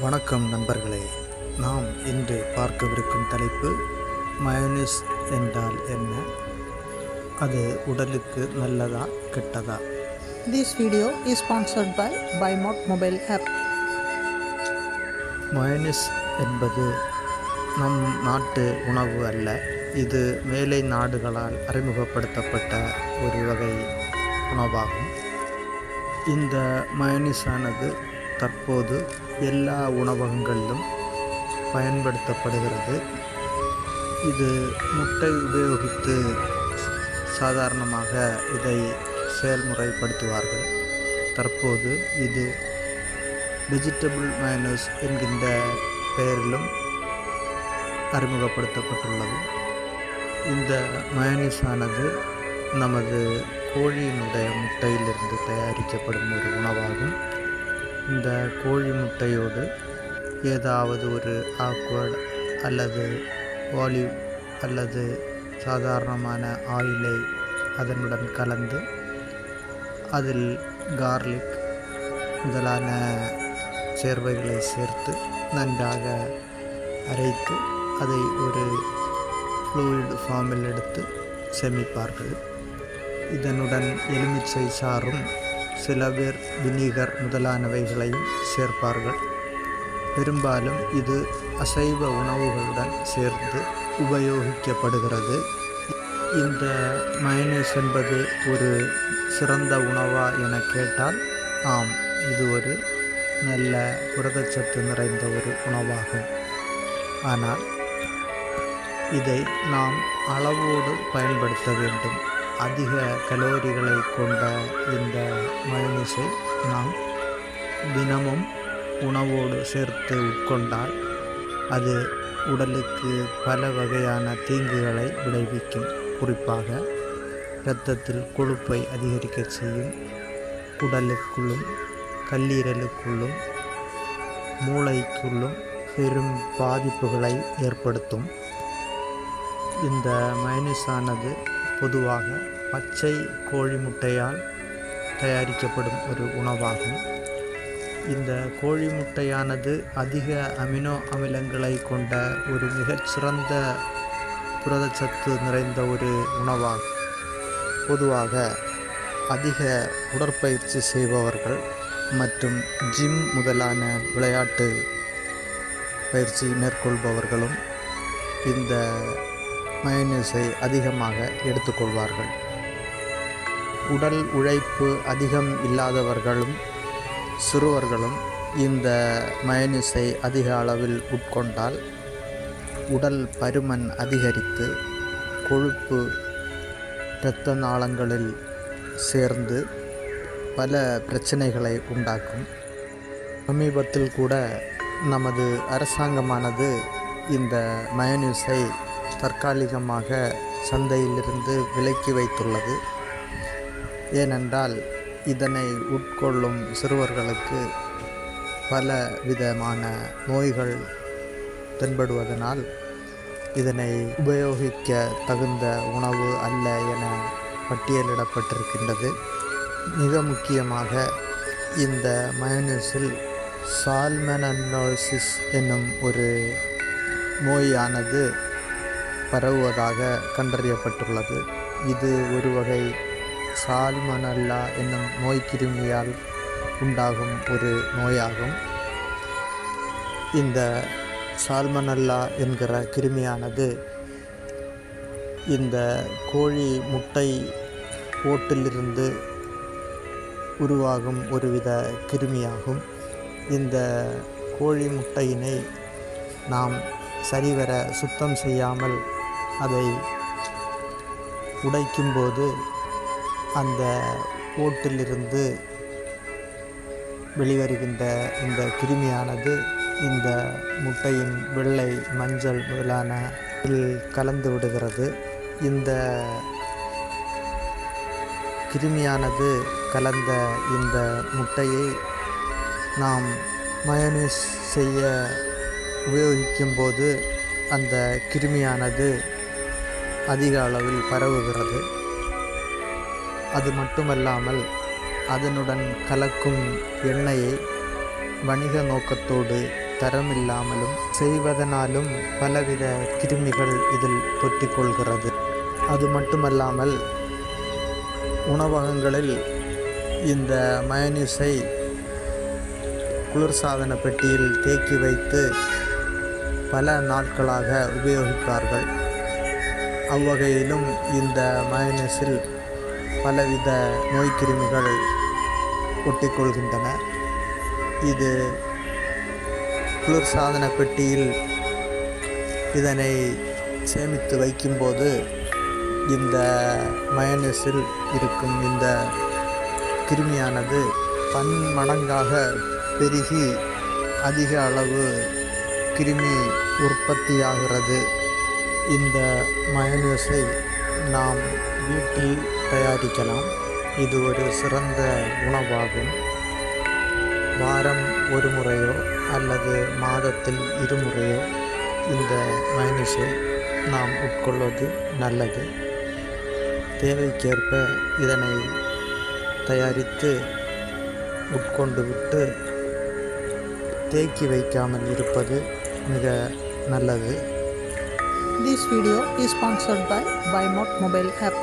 வணக்கம் நண்பர்களே. நாம் இன்று பார்க்கவிருக்கும் தலைப்பு மயோனைஸ் என்றால் என்ன, அது உடலுக்கு நல்லதா கெட்டதா? This video is sponsored by BuyMod mobile app. Mayonnaise என்பது நம் நாட்டு உணவு அல்ல. இது மேலை நாடுகளால் அறிமுகப்படுத்தப்பட்ட ஒரு வகை உணவாகும். இந்த மயோனைஸானது தற்போது எல்லா உணவகங்களிலும் பயன்படுத்தப்படுகிறது. இது முட்டை உபயோகித்து சாதாரணமாக இதை செயல்முறைப்படுத்துவார்கள். தற்போது இது வெஜிடபிள் மயோனைஸ் என்கின்ற பெயரிலும் அறிமுகப்படுத்தப்பட்டுள்ளது. இந்த மயோனைஸானது நமது கோழியினுடைய முட்டையிலிருந்து தயாரிக்கப்படும் ஒரு உணவாகும். இந்த கோழி முட்டையோடு ஏதாவது ஒரு ஆக்வர்ட் அல்லது ஆலிவ் அல்லது சாதாரணமான ஆயிலை அதனுடன் கலந்து அதில் கார்லிக் முதலான சேர்வைகளை சேர்த்து நன்றாக அரைத்து அதை ஒரு ஃப்ளூயிட் ஃபார்மில் எடுத்து சேமிப்பார்கள். இதனுடன் எலுமிச்சை சாறும் சில பேர் வினிகர் முதலானவைகளையும் சேர்ப்பார்கள். பெரும்பாலும் இது அசைவ உணவுகளுடன் சேர்த்து உபயோகிக்கப்படுகிறது. இந்த மயோனைஸ் என்பது ஒரு சிறந்த உணவா என கேட்டால் ஆம், இது ஒரு நல்ல புரதச்சத்து நிறைந்த ஒரு உணவாகும். ஆனால் இதை நாம் அளவோடு பயன்படுத்த வேண்டும். அதிக கலோரிகளை கொண்ட இந்த மயோனைஸை நாம் தினமும் உணவோடு சேர்த்து உட்கொண்டால் அது உடலுக்கு பல வகையான தீங்குகளை விளைவிக்கும். குறிப்பாக இரத்தத்தில் கொழுப்பை அதிகரிக்க செய்யும், உடலுக்குள்ளும் கல்லீரலுக்குள்ளும் மூளைக்குள்ளும் பெரும் பாதிப்புகளை ஏற்படுத்தும். இந்த மயோனைஸானது பொதுவாக பச்சை கோழி முட்டையால் தயாரிக்கப்படும் ஒரு உணவாகும். இந்த கோழி முட்டையானது அதிக அமினோ அமிலங்களை கொண்ட ஒரு மிகச்சிறந்த புரதச்சத்து நிறைந்த ஒரு உணவாகும். பொதுவாக அதிக உடற்பயிற்சி செய்பவர்கள் மற்றும் ஜிம் முதலான விளையாட்டு பயிற்சி மேற்கொள்பவர்களும் இந்த மயோனைஸை அதிகமாக எடுத்துக்கொள்வார்கள். உடல் உழைப்பு அதிகம் இல்லாதவர்களும் சிறுவர்களும் இந்த மயோனைஸை அதிக அளவில் உட்கொண்டால் உடல் பருமன் அதிகரித்து கொழுப்பு இரத்த நாளங்களில் சேர்ந்து பல பிரச்சனைகளை உண்டாக்கும். சமீபத்தில் கூட நமது அரசாங்கமானது இந்த மயோனைஸை தற்காலிகமாக சந்தையிலிருந்து விலக்கி வைத்துள்ளது. ஏனென்றால் இதனை உட்கொள்ளும் சிறுவர்களுக்கு பல விதமான நோய்கள் தென்படுவதனால் இதனை உபயோகிக்க தகுந்த உணவு அல்ல என பட்டியலிடப்பட்டிருக்கின்றது. மிக முக்கியமாக இந்த மயோனைஸில் சால்மனெல்லோசிஸ் என்னும் ஒரு நோயானது பரவுவதாக கண்டறியப்பட்டுள்ளது. இது ஒரு வகை சால்மனெல்லா என்னும் நோய்க்கிருமியால் உண்டாகும் ஒரு நோயாகும். இந்த சால்மனெல்லா என்கிற கிருமியானது இந்த கோழி முட்டை ஓட்டிலிருந்து உருவாகும் ஒருவித கிருமியாகும். இந்த கோழி முட்டையினை நாம் சரிவர சுத்தம் செய்யாமல் அதை உடைக்கும்போது அந்த ஓட்டிலிருந்து வெளிவருகின்ற இந்த கிருமியானது இந்த முட்டையின் வெள்ளை, மஞ்சள் முதலான கலந்து விடுகிறது. இந்த கிருமியானது கலந்த இந்த முட்டையை நாம் மயோனைஸ் செய்ய உபயோகிக்கும்போது அந்த கிருமியானது அதிக அளவில் பரவுகிறது. அது மட்டுமல்லாமல் அதனுடன் கலக்கும் எண்ணெயை வணிக நோக்கத்தோடு தரமில்லாமலும் செய்வதனாலும் பலவித கிருமிகள் இதில் தொற்றிக்கொள்கிறது. அது மட்டுமல்லாமல் உணவகங்களில் இந்த மயோனீஸை குளிர்சாதன பெட்டியில் தேக்கி வைத்து பல நாட்களாக உபயோகிப்பார்கள். அவ்வகையிலும் இந்த மயோனீஸில் பலவித நோய்க்கிருமிகள் ஒட்டிக்கொள்கின்றன. இது குளிர்சாதன பெட்டியில் இதனை சேமித்து வைக்கும்போது இந்த மயோனீஸில் இருக்கும் இந்த கிருமியானது பன்மடங்காக பெருகி அதிக அளவு கிருமி உற்பத்தியாகிறது. இந்த மயோனீஸை நாம் வீட்டில் தயாரிக்கலாம். இது ஒரு சிறந்த உணவாகும். வாரம் ஒரு முறையோ அல்லது மாதத்தில் 2 முறையோ இந்த மயோனீஸை நாம் உட்கொள்வது நல்லது. தேவைக்கேற்ப இதனை தயாரித்து உட்கொண்டு விட்டு தேக்கி வைக்காமல் இருப்பது மிக நல்லது. This video is sponsored by BuyMod mobile app.